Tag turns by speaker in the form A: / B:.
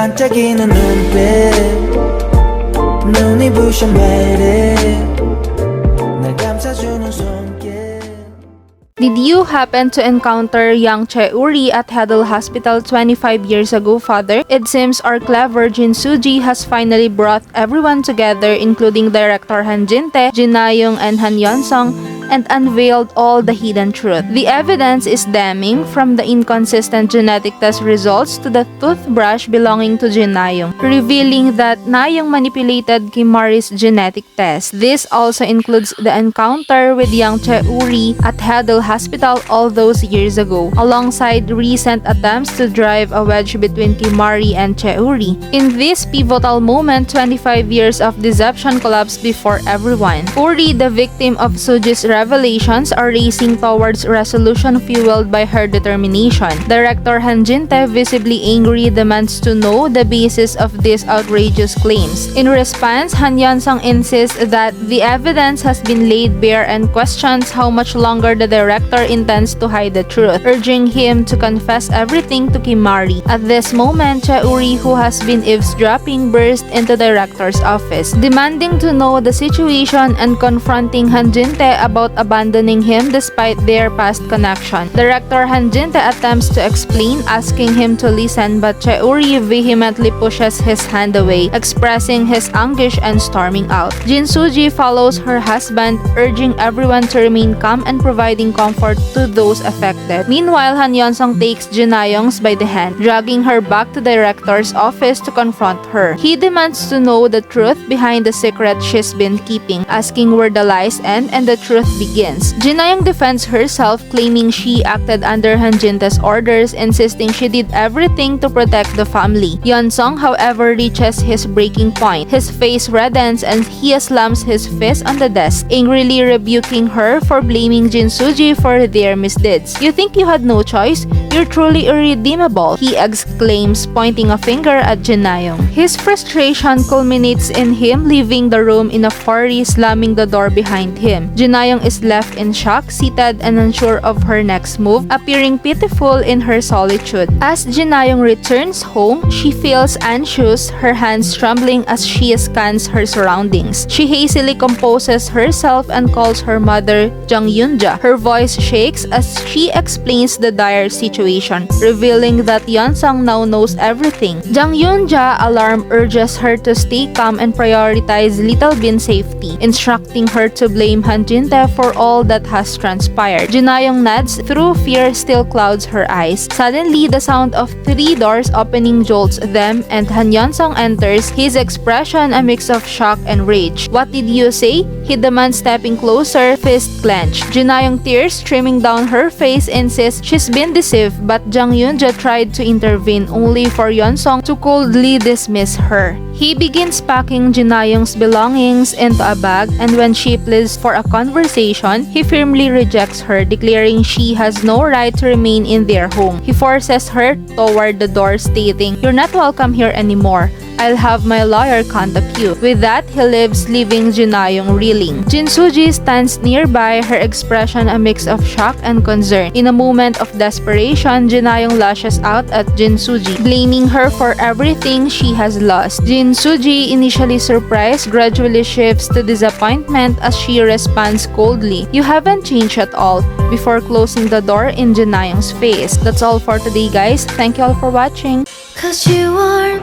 A: 반짝이는 눈빛 눈이 부셔 매일 날 감싸주는 손길.
B: Did you happen to encounter young Chae Woo Ri at Haedeul Hospital 25 years ago, Father? It seems our clever Jin Soo Ji has finally brought everyone together, including director Han Jin-tae, Jin Na-young, and Han Yeon-sung, and unveiled all the hidden truth. The evidence is damning, from the inconsistent genetic test results to the toothbrush belonging to Jin Na-young, revealing that Na-young manipulated Kim Mari's genetic test. This also includes the encounter with young Chae Woo Ri at Haedeul Hospital all those years ago, alongside recent attempts to drive a wedge between Kim Mari and Chae Woo Ri. In this pivotal moment, 25 years of deception collapsed before everyone. Woo Ri, the victim of Sooji's revelations, are racing towards resolution fueled by her determination. Director Han Jin-tae, visibly angry, demands to know the basis of these outrageous claims. In response, Han Yeon-sung insists that the evidence has been laid bare and questions how much longer the director intends to hide the truth, urging him to confess everything to Kim Mari. At this moment, Chae Woo Ri, who has been eavesdropping, burst into the director's office, demanding to know the situation and confronting Han Jin-tae about abandoning him despite their past connection. Director Han Jin-tae attempts to explain, asking him to listen, but Chae Woo Ri vehemently pushes his hand away, expressing his anguish and storming out. Jin Soo Ji follows her husband, urging everyone to remain calm and providing comfort to those affected. Meanwhile, Han Yeon-sung takes Jin Na-young's by the hand, dragging her back to the director's office to confront her. He demands to know the truth behind the secret she's been keeping, asking where the lies end and the truth begins. Jin Na-young defends herself, claiming she acted under Han Jin-tae's orders, insisting she did everything to protect the family. Yeon-sung, however, reaches his breaking point. His face reddens and he slams his fist on the desk, angrily rebuking her for blaming Jin Soo Ji for their misdeeds. "You think you had no choice? You're truly irredeemable," he exclaims, pointing a finger at Jin Na-young. His frustration culminates in him leaving the room in a fury, slamming the door behind him. Jin Na-young is left in shock, seated and unsure of her next move, appearing pitiful in her solitude. As Jin Na-young returns home, she feels anxious, her hands trembling as she scans her surroundings. She hastily composes herself and calls her mother, Jang Yoon-ja. Her voice shakes as she explains the dire situation, revealing that Yeon-sung now knows everything. Jang Yoon-ja, alarmed, urges her to stay calm and prioritize Little Bin's safety, instructing her to blame Han Jin-tae for all that has transpired. Jin Na-young nods, through fear still clouds her eyes. Suddenly, the sound of 3 doors opening jolts them, and Han Yeon-sung enters, his expression a mix of shock and rage. "What did you say?" he demands, stepping closer, fist clenched. Jin Na-young, tears streaming down her face, insists she's been deceived, but Jang Yoon-ja tried to intervene, only for Yeon-sung to coldly dismiss her. He begins packing Jin Na-young's belongings into a bag, and when she pleads for a conversation, he firmly rejects her, declaring she has no right to remain in their home. He forces her toward the door, stating, "You're not welcome here anymore. I'll have my lawyer contact you." With that, he leaves, leaving Jin Na-young reeling. Jin Soo Ji stands nearby, her expression a mix of shock and concern. In a moment of desperation, Jin Na-young lashes out at Jin Soo Ji, blaming her for everything she has lost. Jin Soo Ji, initially surprised, gradually shifts to disappointment as she responds coldly, "You haven't changed at all," before closing the door in Jin Na-young's face. That's all for today, guys. Thank you all for watching.
C: 'Cause you are